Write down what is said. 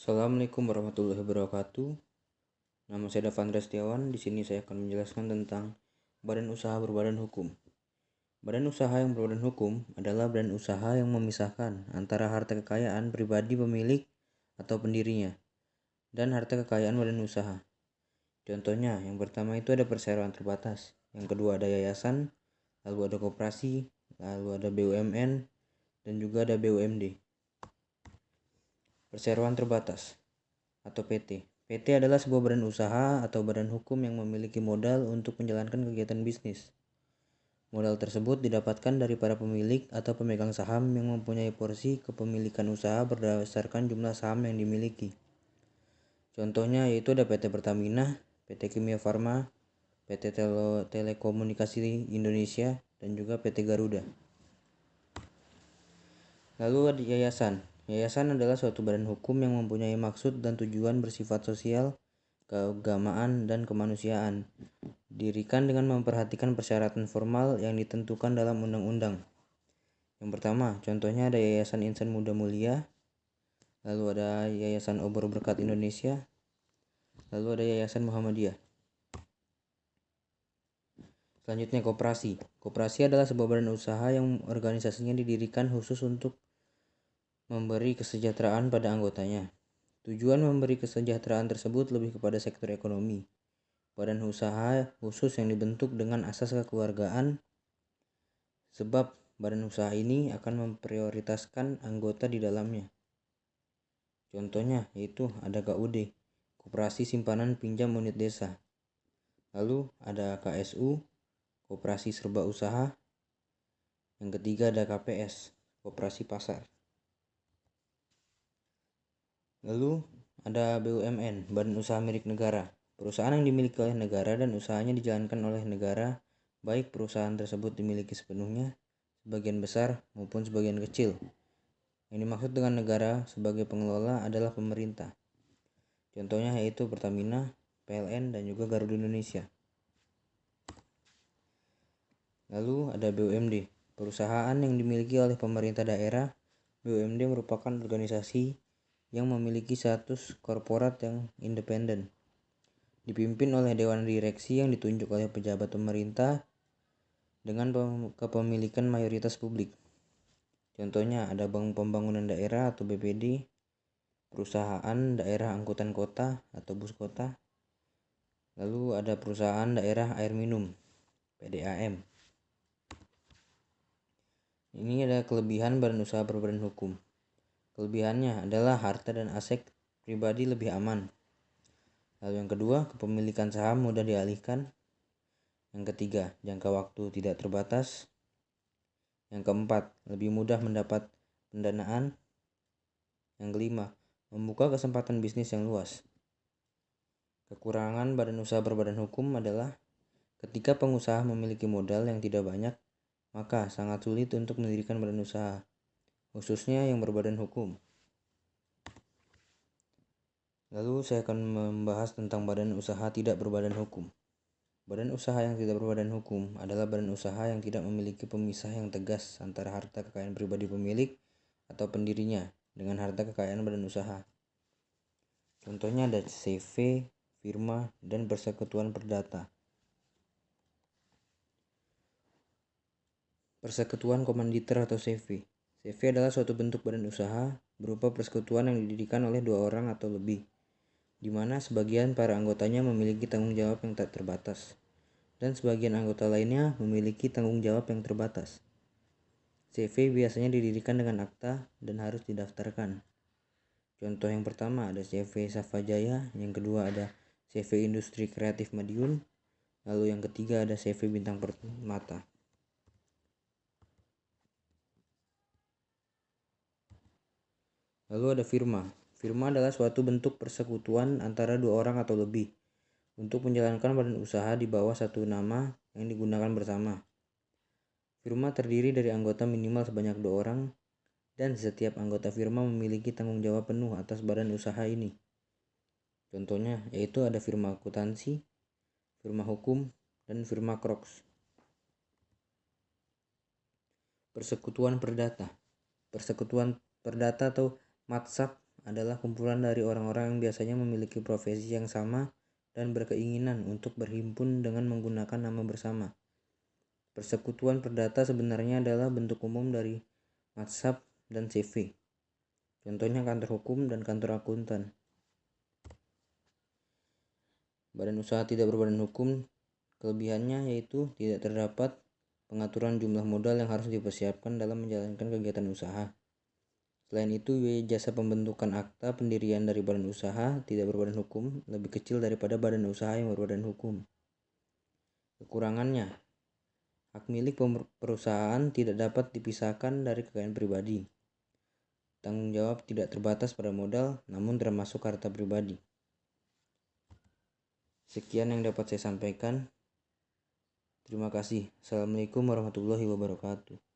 Assalamualaikum warahmatullahi wabarakatuh. Nama saya Davandra Setiawan. Di sini saya akan menjelaskan tentang badan usaha berbadan hukum. Badan usaha yang berbadan hukum adalah badan usaha yang memisahkan antara harta kekayaan pribadi pemilik atau pendirinya dan harta kekayaan badan usaha. Contohnya, yang pertama itu ada perseroan terbatas, yang kedua ada yayasan, lalu ada koperasi, lalu ada BUMN, dan juga ada BUMD. Perseroan terbatas atau PT. PT adalah sebuah badan usaha atau badan hukum yang memiliki modal untuk menjalankan kegiatan bisnis. Modal tersebut didapatkan dari para pemilik atau pemegang saham yang mempunyai porsi kepemilikan usaha berdasarkan jumlah saham yang dimiliki. Contohnya yaitu ada PT Pertamina, PT Kimia Farma, PT Telekomunikasi Indonesia, dan juga PT Garuda. Lalu ada yayasan. Yayasan adalah suatu badan hukum yang mempunyai maksud dan tujuan bersifat sosial, keagamaan, dan kemanusiaan. Didirikan dengan memperhatikan persyaratan formal yang ditentukan dalam undang-undang. Yang pertama, contohnya ada Yayasan Insan Muda Mulia, lalu ada Yayasan Obor Berkat Indonesia, lalu ada Yayasan Muhammadiyah. Selanjutnya koperasi. Koperasi adalah sebuah badan usaha yang organisasinya didirikan khusus untuk memberi kesejahteraan pada anggotanya. Tujuan memberi kesejahteraan tersebut lebih kepada sektor ekonomi. Badan usaha khusus yang dibentuk dengan asas kekeluargaan, sebab badan usaha ini akan memprioritaskan anggota di dalamnya. Contohnya yaitu ada KUD, Koperasi Simpanan Pinjam Unit Desa. Lalu ada KSU, Koperasi Serba Usaha. Yang ketiga ada KPS, Koperasi Pasar. Lalu ada BUMN, Badan Usaha Milik Negara. Perusahaan yang dimiliki oleh negara dan usahanya dijalankan oleh negara, baik perusahaan tersebut dimiliki sepenuhnya, sebagian besar, maupun sebagian kecil. Yang dimaksud dengan negara sebagai pengelola adalah pemerintah. Contohnya yaitu Pertamina, PLN, dan juga Garuda Indonesia. Lalu ada BUMD, perusahaan yang dimiliki oleh pemerintah daerah. BUMD merupakan organisasi yang memiliki status korporat yang independen, dipimpin oleh dewan direksi yang ditunjuk oleh pejabat pemerintah dengan kepemilikan mayoritas publik. Contohnya ada Bank Pembangunan Daerah atau BPD, Perusahaan Daerah Angkutan Kota atau Bus Kota, lalu ada Perusahaan Daerah Air Minum, PDAM. Ini ada kelebihan badan usaha berbadan hukum. Kelebihannya adalah harta dan aset pribadi lebih aman. Lalu yang kedua, kepemilikan saham mudah dialihkan. Yang ketiga, jangka waktu tidak terbatas. Yang keempat, lebih mudah mendapat pendanaan. Yang kelima, membuka kesempatan bisnis yang luas. Kekurangan badan usaha berbadan hukum adalah ketika pengusaha memiliki modal yang tidak banyak, maka sangat sulit untuk mendirikan badan usaha, khususnya yang berbadan hukum. Lalu saya akan membahas tentang badan usaha tidak berbadan hukum. Badan usaha yang tidak berbadan hukum adalah badan usaha yang tidak memiliki pemisah yang tegas antara harta kekayaan pribadi pemilik atau pendirinya dengan harta kekayaan badan usaha. Contohnya ada CV, firma, dan persekutuan perdata. Persekutuan komanditer atau CV. CV adalah suatu bentuk badan usaha berupa persekutuan yang didirikan oleh dua orang atau lebih, di mana sebagian para anggotanya memiliki tanggung jawab yang tak terbatas, dan sebagian anggota lainnya memiliki tanggung jawab yang terbatas. CV biasanya didirikan dengan akta dan harus didaftarkan. Contoh yang pertama ada CV Safa Jaya, yang kedua ada CV Industri Kreatif Madiun, lalu yang ketiga ada CV Bintang Permata. Lalu ada firma. Firma adalah suatu bentuk persekutuan antara dua orang atau lebih untuk menjalankan badan usaha di bawah satu nama yang digunakan bersama. Firma terdiri dari anggota minimal sebanyak 2 orang dan setiap anggota firma memiliki tanggung jawab penuh atas badan usaha ini. Contohnya yaitu ada firma akuntansi, firma hukum, dan firma Crocs. Persekutuan perdata. Persekutuan perdata atau matsab adalah kumpulan dari orang-orang yang biasanya memiliki profesi yang sama dan berkeinginan untuk berhimpun dengan menggunakan nama bersama. Persekutuan perdata sebenarnya adalah bentuk umum dari mazhab dan CV. Contohnya kantor hukum dan kantor akuntan. Badan usaha tidak berbadan hukum, kelebihannya yaitu tidak terdapat pengaturan jumlah modal yang harus dipersiapkan dalam menjalankan kegiatan usaha. Selain itu, biaya jasa pembentukan akta pendirian dari badan usaha tidak berbadan hukum lebih kecil daripada badan usaha yang berbadan hukum. Kekurangannya, hak milik perusahaan tidak dapat dipisahkan dari kekayaan pribadi. Tanggung jawab tidak terbatas pada modal, namun termasuk harta pribadi. Sekian yang dapat saya sampaikan. Terima kasih. Assalamualaikum warahmatullahi wabarakatuh.